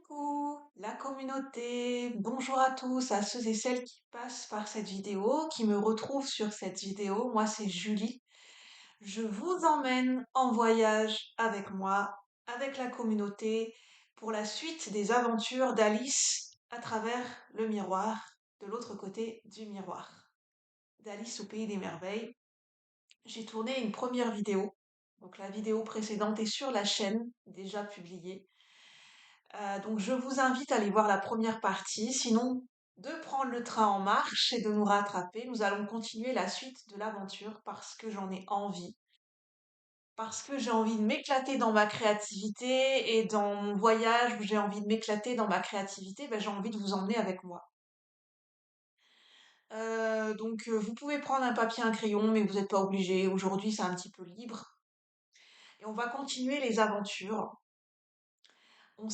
Coucou, la communauté, bonjour à tous, à ceux et celles qui passent par cette vidéo, qui me retrouvent sur cette vidéo. Moi, c'est Julie. Je vous emmène en voyage avec moi, avec la communauté, pour la suite des aventures d'Alice à travers le miroir, de l'autre côté du miroir. D'Alice au pays des merveilles. J'ai tourné une première vidéo, donc la vidéo précédente est sur la chaîne, déjà publiée. Donc je vous invite à aller voir la première partie, sinon de prendre le train en marche et de nous rattraper. Nous allons continuer la suite de l'aventure parce que j'en ai envie. Parce que j'ai envie de m'éclater dans ma créativité et dans mon voyage où j'ai envie de m'éclater dans ma créativité, ben, j'ai envie de vous emmener avec moi. Vous pouvez prendre un papier, un crayon, mais vous n'êtes pas obligé. Aujourd'hui, c'est un petit peu libre. Et on va continuer les aventures. Nous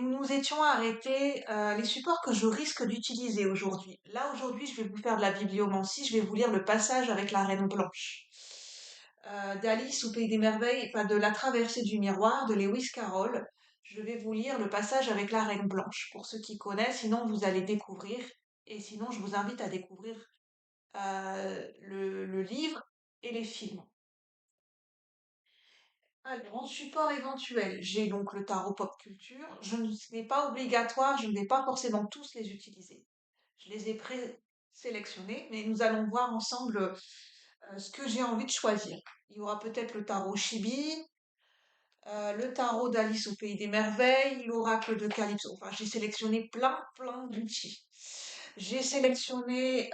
nous étions arrêtés les supports que je risque d'utiliser aujourd'hui. Là, aujourd'hui, je vais vous faire de la bibliomancie, je vais vous lire le passage avec la Reine Blanche. D'Alice au Pays des Merveilles, enfin de La Traversée du Miroir de Lewis Carroll. Je vais vous lire le passage avec la Reine Blanche. Pour ceux qui connaissent, sinon vous allez découvrir. Et sinon, je vous invite à découvrir le livre et les films. Alors, en support éventuel, j'ai donc le tarot pop culture. Ce n'est pas obligatoire, je ne vais pas forcément tous les utiliser. Je les ai présélectionnés, mais nous allons voir ensemble ce que j'ai envie de choisir. Il y aura peut-être le tarot Chibi, le tarot d'Alice au Pays des Merveilles, l'oracle de Calypso. Enfin, j'ai sélectionné plein d'outils. J'ai sélectionné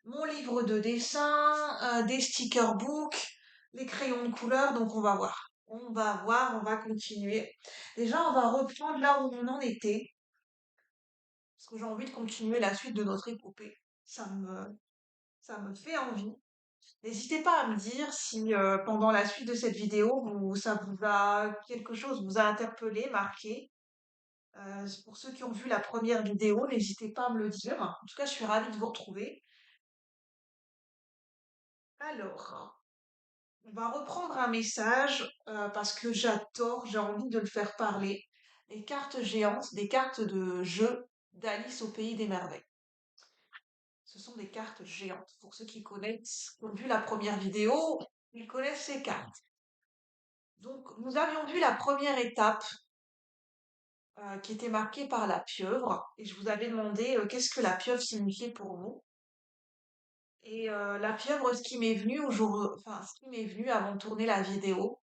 mon livre de dessin, des sticker books, les crayons de couleur, donc on va voir. On va voir, on va continuer. Déjà, on va reprendre là où on en était, parce que j'ai envie de continuer la suite de notre épopée. Ça me, ça me fait envie. N'hésitez pas à me dire si pendant la suite de cette vidéo, ça vous a quelque chose vous a interpellé, marqué. Pour ceux qui ont vu la première vidéo, n'hésitez pas à me le dire. En tout cas, je suis ravie de vous retrouver. Alors, on va reprendre un message parce que j'adore, j'ai envie de le faire parler. Les cartes géantes, des cartes de jeu d'Alice au Pays des Merveilles. Ce sont des cartes géantes. Pour ceux qui connaissent, qui ont vu la première vidéo, ils connaissent ces cartes. Donc, nous avions vu la première étape qui était marquée par la pieuvre et je vous avais demandé qu'est-ce que la pieuvre signifiait pour vous. Et la pieuvre, ce qui m'est venu avant de tourner la vidéo,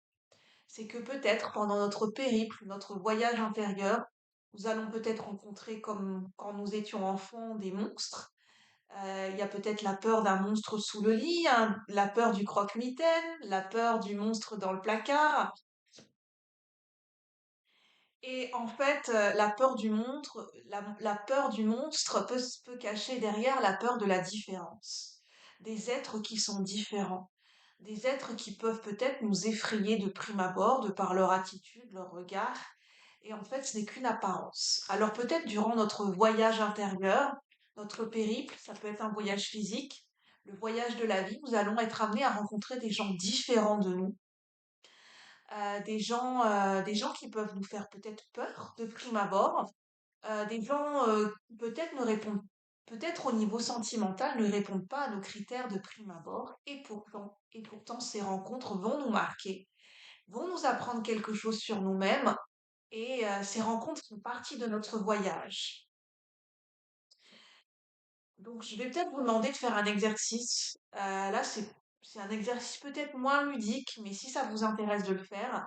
c'est que peut-être pendant notre périple, notre voyage intérieur, nous allons peut-être rencontrer, comme quand nous étions enfants, des monstres. Il y a peut-être la peur d'un monstre sous le lit, hein, la peur du croque-mitaine, la peur du monstre dans le placard. Et en fait, la peur du monstre peut cacher derrière la peur de la différence. Des êtres qui sont différents. Des êtres qui peuvent peut-être nous effrayer de prime abord, de par leur attitude, leur regard. Et en fait, ce n'est qu'une apparence. Alors peut-être durant notre voyage intérieur, notre périple, ça peut être un voyage physique, le voyage de la vie, nous allons être amenés à rencontrer des gens différents de nous, des gens qui peuvent nous faire peut-être peur de prime abord, des gens qui peut-être ne répondent, peut-être au niveau sentimental, ne répondent pas à nos critères de prime abord, et pourtant ces rencontres vont nous marquer, vont nous apprendre quelque chose sur nous-mêmes, et ces rencontres font partie de notre voyage. Donc je vais peut-être vous demander de faire un exercice. Là, c'est un exercice peut-être moins ludique, mais si ça vous intéresse de le faire,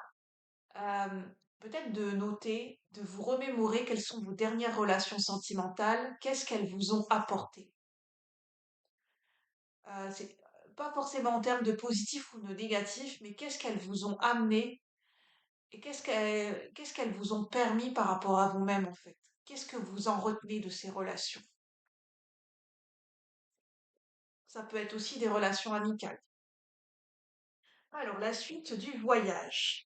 euh, peut-être de noter, de vous remémorer quelles sont vos dernières relations sentimentales, qu'est-ce qu'elles vous ont apporté. C'est pas forcément en termes de positif ou de négatif, mais qu'est-ce qu'elles vous ont amené et qu'est-ce qu'elles vous ont permis par rapport à vous-même en fait. Qu'est-ce que vous en retenez de ces relations? Ça peut être aussi des relations amicales. Alors, la suite du voyage.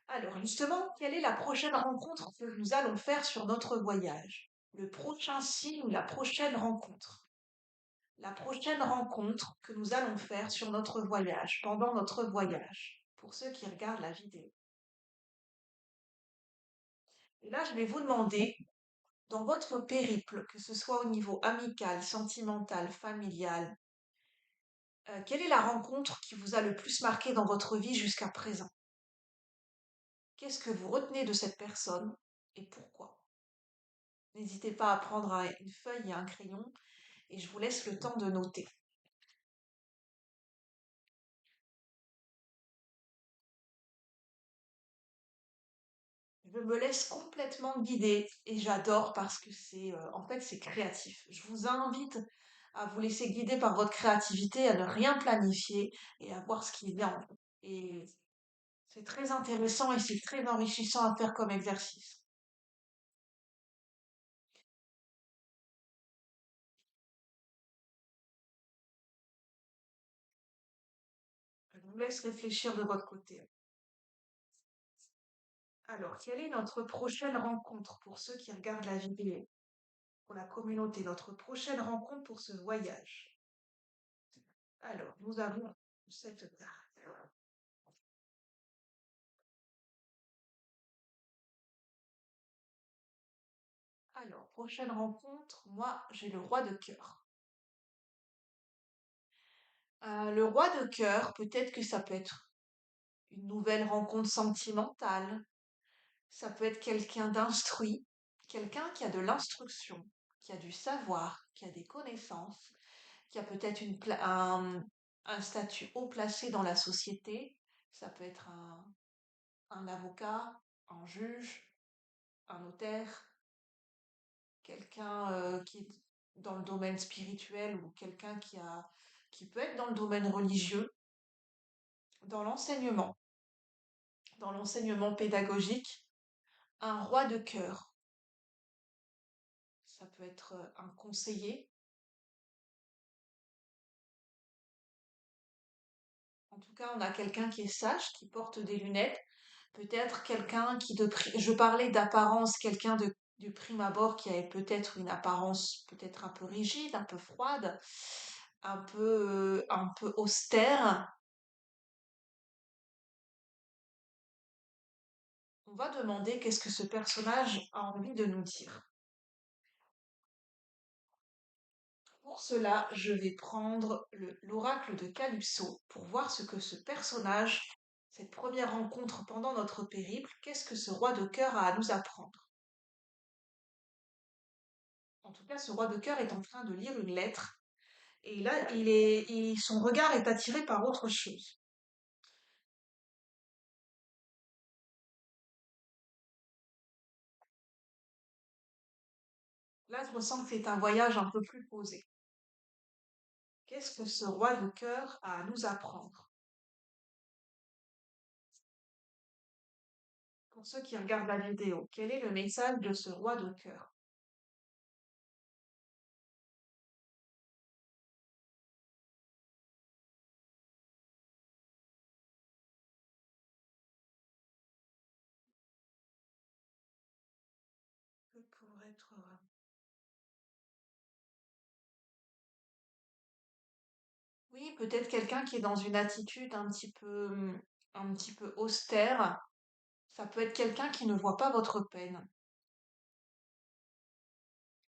Alors, justement, quelle est la prochaine rencontre que nous allons faire sur notre voyage? Le prochain signe, la prochaine rencontre. La prochaine rencontre que nous allons faire sur notre voyage, pendant notre voyage, pour ceux qui regardent la vidéo. Et là, je vais vous demander, dans votre périple, que ce soit au niveau amical, sentimental, familial, quelle est la rencontre qui vous a le plus marqué dans votre vie jusqu'à présent? Qu'est-ce que vous retenez de cette personne et pourquoi? N'hésitez pas à prendre une feuille et un crayon et je vous laisse le temps de noter. Je me laisse complètement guider et j'adore parce que en fait, c'est créatif. Je vous invite à vous laisser guider par votre créativité, à ne rien planifier et à voir ce qui vient en vous. Et c'est très intéressant et c'est très enrichissant à faire comme exercice. Je vous laisse réfléchir de votre côté. Alors, quelle est notre prochaine rencontre pour ceux qui regardent la vidéo, pour la communauté, notre prochaine rencontre pour ce voyage? Alors, nous avons cette carte. Alors, prochaine rencontre, moi, j'ai le roi de cœur. Le roi de cœur, peut-être que ça peut être une nouvelle rencontre sentimentale, ça peut être quelqu'un d'instruit, quelqu'un qui a de l'instruction, qui a du savoir, qui a des connaissances, qui a peut-être un statut haut placé dans la société. Ça peut être un avocat, un juge, un notaire, quelqu'un qui est dans le domaine spirituel ou quelqu'un qui peut être dans le domaine religieux, dans l'enseignement pédagogique, un roi de cœur. Ça peut être un conseiller. En tout cas, on a quelqu'un qui est sage, qui porte des lunettes. Peut-être quelqu'un je parlais d'apparence, quelqu'un du prime abord qui avait peut-être une apparence peut-être un peu rigide, un peu froide, un peu austère. On va demander qu'est-ce que ce personnage a envie de nous dire. Pour cela, je vais prendre l'oracle de Calypso pour voir ce que ce personnage, cette première rencontre pendant notre périple, qu'est-ce que ce roi de cœur a à nous apprendre. En tout cas, ce roi de cœur est en train de lire une lettre et là, son regard est attiré par autre chose. Là, je ressens que c'est un voyage un peu plus posé. Qu'est-ce que ce roi de cœur a à nous apprendre? Pour ceux qui regardent la vidéo, quel est le message de ce roi de cœur? Que pourrait être... Oui, peut-être quelqu'un qui est dans une attitude un petit peu austère. Ça peut être quelqu'un qui ne voit pas votre peine.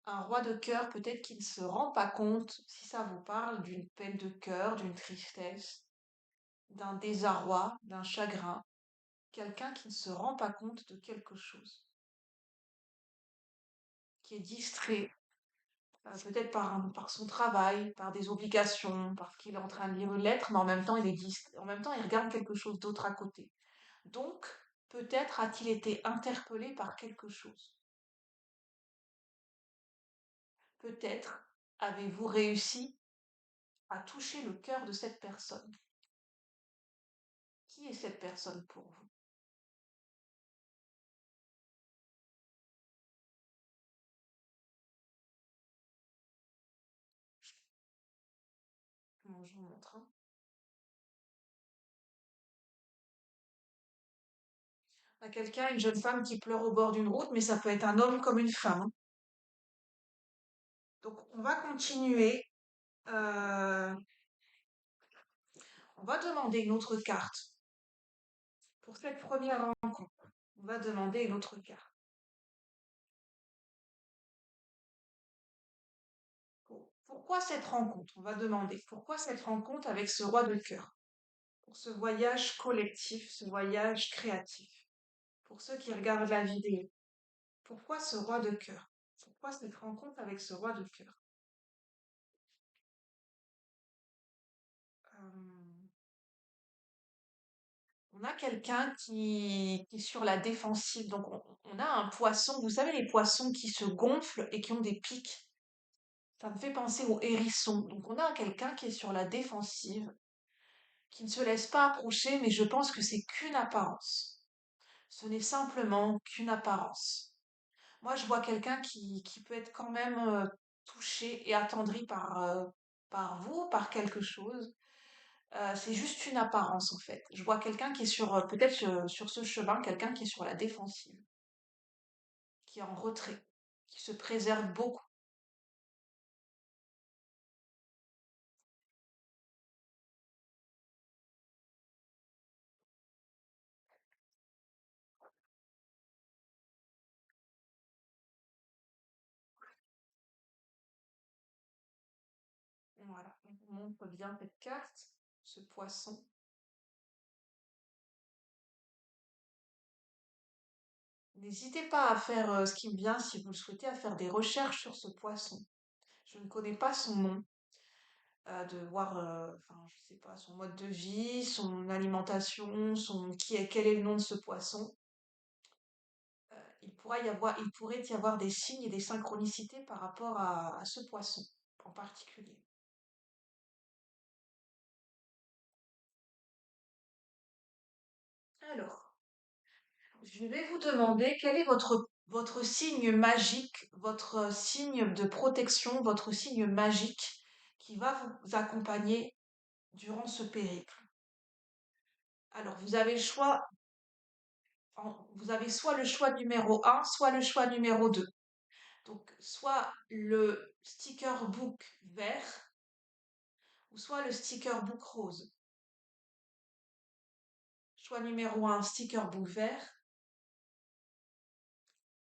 Un roi de cœur, peut-être qui ne se rend pas compte, si ça vous parle, d'une peine de cœur, d'une tristesse, d'un désarroi, d'un chagrin. Quelqu'un qui ne se rend pas compte de quelque chose, qui est distrait, peut-être par son travail, par des obligations, parce qu'il est en train de lire une lettre, mais en même temps, il est distrait. En même temps, il regarde quelque chose d'autre à côté. Donc, peut-être a-t-il été interpellé par quelque chose. Peut-être avez-vous réussi à toucher le cœur de cette personne. Qui est cette personne pour vous? Bon, je vous montre, hein. À quelqu'un, une jeune femme qui pleure au bord d'une route, mais ça peut être un homme comme une femme, hein. Donc, on va continuer. Euh, on va demander une autre carte. Pour cette première rencontre, on va demander une autre carte. pourquoi cette rencontre? On va demander pourquoi cette rencontre avec ce roi de cœur? Pour ce voyage collectif, ce voyage créatif. Pour ceux qui regardent la vidéo, pourquoi ce roi de cœur? Pourquoi cette rencontre avec ce roi de cœur? Euh, on a quelqu'un qui est sur la défensive. Donc, on a un poisson. Vous savez, les poissons qui se gonflent et qui ont des pics. Ça me fait penser au hérisson. Donc, on a quelqu'un qui est sur la défensive, qui ne se laisse pas approcher, mais je pense que c'est qu'une apparence. Ce n'est simplement qu'une apparence. Moi, je vois quelqu'un qui peut être quand même touché et attendri par vous, par quelque chose. C'est juste une apparence, en fait. Je vois quelqu'un qui est peut-être sur ce chemin, quelqu'un qui est sur la défensive, qui est en retrait, qui se préserve beaucoup. Voilà, on vous montre bien cette carte, ce poisson. N'hésitez pas à faire ce qui me vient, si vous le souhaitez, à faire des recherches sur ce poisson. Je ne connais pas son nom, de voir, enfin, je sais pas, son mode de vie, son alimentation, quel est le nom de ce poisson. Il pourrait y avoir des signes et des synchronicités par rapport à ce poisson en particulier. Alors, je vais vous demander quel est votre signe magique, votre signe de protection, votre signe magique qui va vous accompagner durant ce périple. Alors, vous avez soit le choix numéro un, soit le choix numéro 2. Donc, soit le sticker book vert, ou soit le sticker book rose. Choix numéro un, sticker book vert.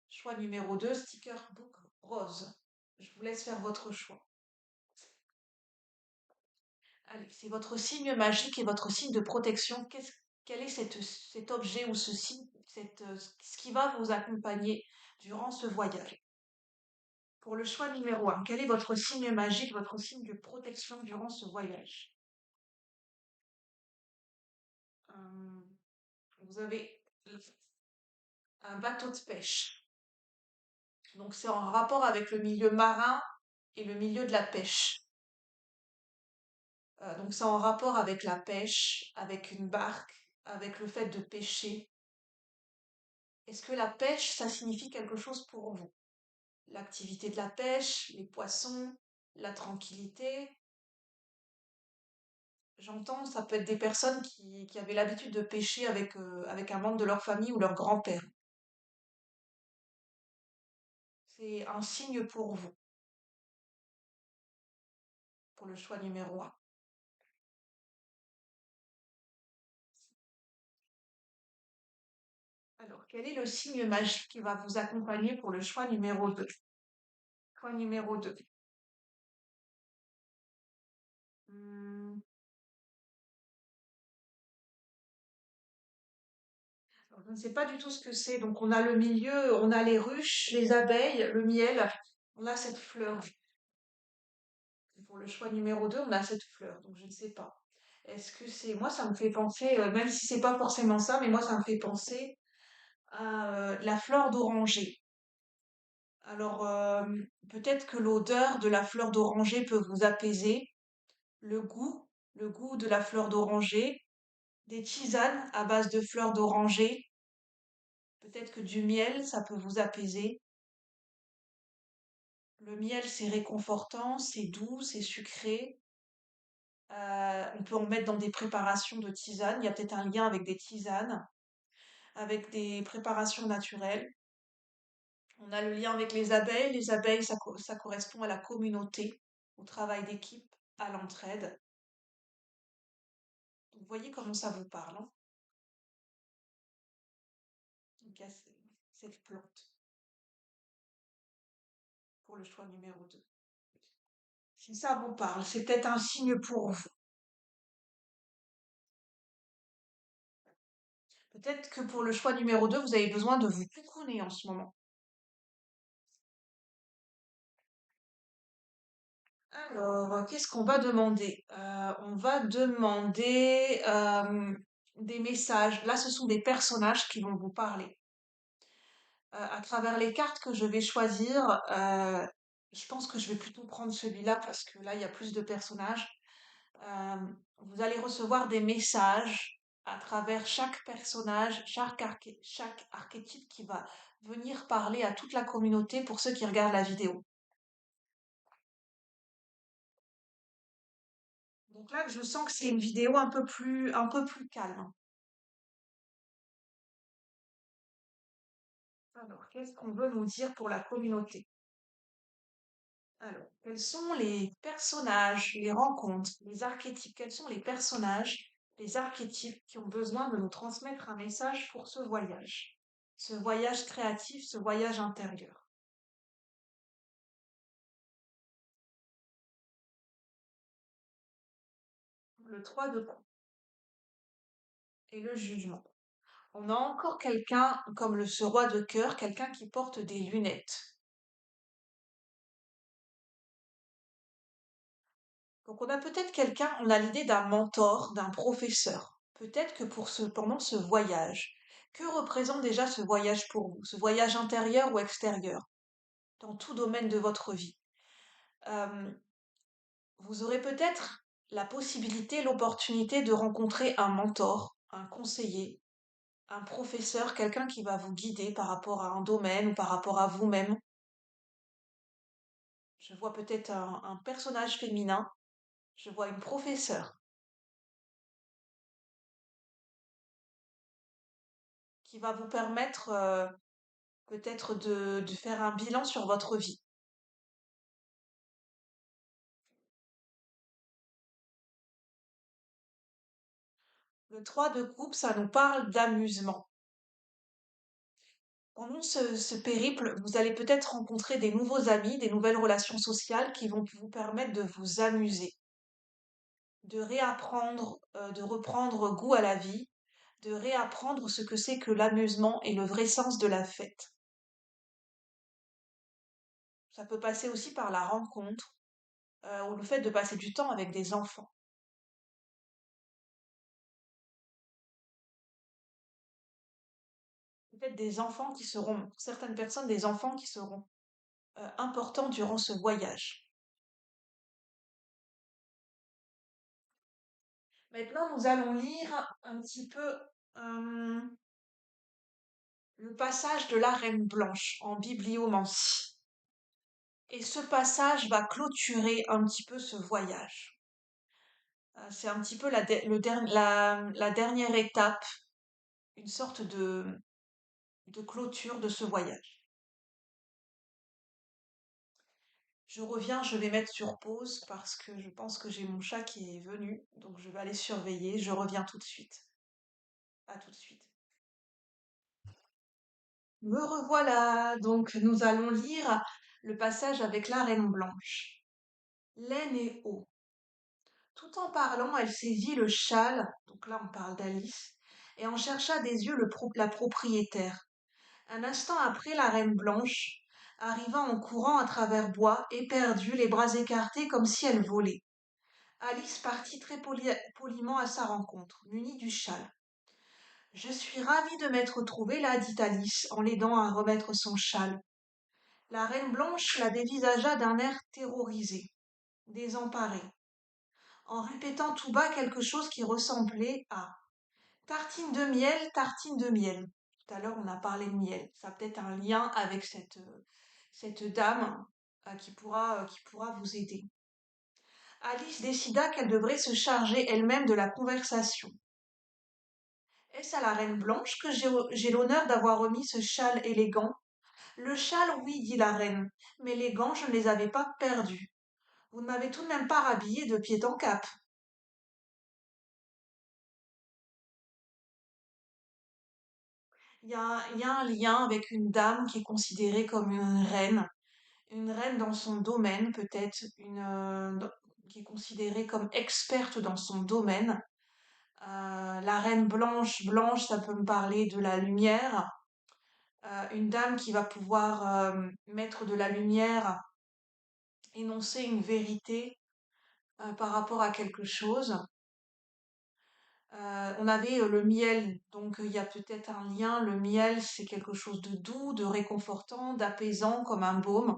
Choix numéro 2, sticker book rose. Je vous laisse faire votre choix. Allez, c'est votre signe magique et votre signe de protection. Quel est cet objet ou ce signe, ce qui va vous accompagner durant ce voyage? Pour le choix numéro un, quel est votre signe magique, votre signe de protection durant ce voyage? Euh, vous avez un bateau de pêche. Donc c'est en rapport avec le milieu marin et le milieu de la pêche. Donc c'est en rapport avec la pêche, avec une barque, avec le fait de pêcher. Est-ce que la pêche, ça signifie quelque chose pour vous? L'activité de la pêche, les poissons, la tranquillité. J'entends, ça peut être des personnes qui avaient l'habitude de pêcher avec un membre de leur famille ou leur grand-père. C'est un signe pour vous, pour le choix numéro un. Alors, quel est le signe magique qui va vous accompagner pour le choix numéro 2? Choix numéro 2. Je ne sais pas du tout ce que c'est. Donc, on a le milieu, on a les ruches, les abeilles, le miel. On a cette fleur. Pour le choix numéro 2, on a cette fleur. Donc, je ne sais pas. Est-ce que c'est... Moi, ça me fait penser, même si c'est pas forcément ça, mais moi, ça me fait penser à la fleur d'oranger. Alors, peut-être que l'odeur de la fleur d'oranger peut vous apaiser. Le goût, le goût de la fleur d'oranger. Des tisanes à base de fleurs d'oranger. Peut-être que du miel, ça peut vous apaiser. Le miel, c'est réconfortant, c'est doux, c'est sucré. On peut en mettre dans des préparations de tisanes. Il y a peut-être un lien avec des tisanes, avec des préparations naturelles. On a le lien avec les abeilles. Les abeilles, ça correspond à la communauté, au travail d'équipe, à l'entraide. Vous voyez comment ça vous parle, hein. Donc, il y a cette plante pour le choix numéro 2. Si ça vous parle, c'est peut-être un signe pour vous. Peut-être que pour le choix numéro 2, vous avez besoin de vous coucouner en ce moment. Alors, qu'est-ce qu'on va demander? On va demander des messages. Là, ce sont des personnages qui vont vous parler. À travers les cartes que je vais choisir, je pense que je vais plutôt prendre celui-là parce que là, il y a plus de personnages. Euh, Vous allez recevoir des messages à travers chaque personnage, chaque archétype qui va venir parler à toute la communauté pour ceux qui regardent la vidéo. Donc là, je sens que c'est une vidéo un peu plus calme. Alors, qu'est-ce qu'on veut nous dire pour la communauté? Alors, quels sont les personnages, les rencontres, les archétypes? Quels sont les personnages, les archétypes qui ont besoin de nous transmettre un message pour ce voyage créatif, ce voyage intérieur? Le 3 de coupe et le jugement. On a encore quelqu'un comme ce roi de cœur, quelqu'un qui porte des lunettes. Donc on a peut-être quelqu'un, on a l'idée d'un mentor, d'un professeur. Peut-être que pendant ce voyage, que représente déjà ce voyage pour vous, ce voyage intérieur ou extérieur, dans tout domaine de votre vie? Euh, Vous aurez peut-être la possibilité, l'opportunité de rencontrer un mentor, un conseiller, un professeur, quelqu'un qui va vous guider par rapport à un domaine ou par rapport à vous-même. Je vois peut-être un personnage féminin, je vois une professeure qui va vous permettre peut-être de faire un bilan sur votre vie. Le 3 de coupe, ça nous parle d'amusement. Pendant ce périple, vous allez peut-être rencontrer des nouveaux amis, des nouvelles relations sociales qui vont vous permettre de vous amuser, de réapprendre, de reprendre goût à la vie, de réapprendre ce que c'est que l'amusement et le vrai sens de la fête. Ça peut passer aussi par la rencontre ou le fait de passer du temps avec des enfants. Peut-être des enfants qui seront, pour certaines personnes, des enfants qui seront importants durant ce voyage. Maintenant, nous allons lire un petit peu euh, le passage de la Reine Blanche en bibliomancie. Et ce passage va clôturer un petit peu ce voyage. C'est un petit peu la dernière étape, une sorte de clôture de ce voyage. Je reviens, je vais mettre sur pause parce que je pense que j'ai mon chat qui est venu, donc je vais aller surveiller. Je reviens tout de suite. À tout de suite. Me revoilà. Donc nous allons lire le passage avec la Reine Blanche. Laine et eau. Tout en parlant, elle saisit le châle, donc là on parle d'Alice, et en chercha des yeux la propriétaire. Un instant après, la Reine Blanche arriva en courant à travers bois, éperdue, les bras écartés comme si elle volait. Alice partit très poliment à sa rencontre, munie du châle. Je suis ravie de m'être trouvée là, dit Alice, en l'aidant à remettre son châle. La Reine Blanche la dévisagea d'un air terrorisé, désemparé, en répétant tout bas quelque chose qui ressemblait à tartine de miel, tartine de miel. Tout à l'heure, on a parlé de miel. Ça a peut-être un lien avec cette dame qui pourra vous aider. Alice décida qu'elle devrait se charger elle-même de la conversation. Est-ce à la Reine Blanche que j'ai l'honneur d'avoir remis ce châle élégant? Le châle, oui, dit la Reine, mais les gants, je ne les avais pas perdus. Vous ne m'avez tout de même pas rhabillée de pied en cap. Il y a un lien avec une dame qui est considérée comme une reine, une reine dans son domaine, peut-être qui est considérée comme experte dans son domaine. La reine blanche, blanche, ça peut me parler de la lumière. Une dame qui va pouvoir mettre de la lumière, énoncer une vérité par rapport à quelque chose. On avait le miel, donc il y a peut-être un lien. Le miel, c'est quelque chose de doux, de réconfortant, d'apaisant, comme un baume.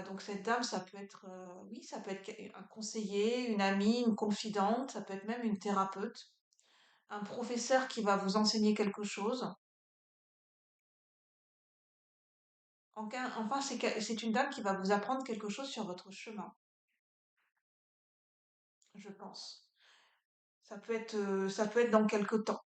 Donc cette dame, ça peut être, oui, ça peut être un conseiller, une amie, une confidente, ça peut être même une thérapeute, un professeur qui va vous enseigner quelque chose. Enfin, c'est une dame qui va vous apprendre quelque chose sur votre chemin, je pense. Ça peut être dans quelque temps.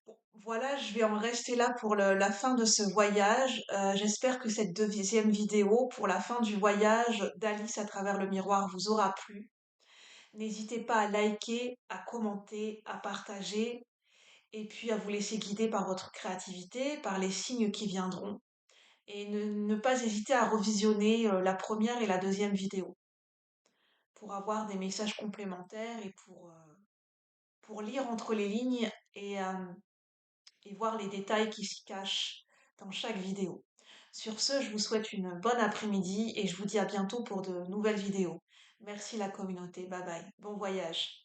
Bon, voilà, je vais en rester là pour la fin de ce voyage. J'espère que cette deuxième vidéo pour la fin du voyage d'Alice à travers le miroir vous aura plu. N'hésitez pas à liker, à commenter, à partager et puis à vous laisser guider par votre créativité, par les signes qui viendront. Et ne pas hésiter à revisionner la première et la deuxième vidéo pour avoir des messages complémentaires et pour lire entre les lignes et voir les détails qui s'y cachent dans chaque vidéo. Sur ce, je vous souhaite une bonne après-midi et je vous dis à bientôt pour de nouvelles vidéos. Merci la communauté, bye bye, bon voyage.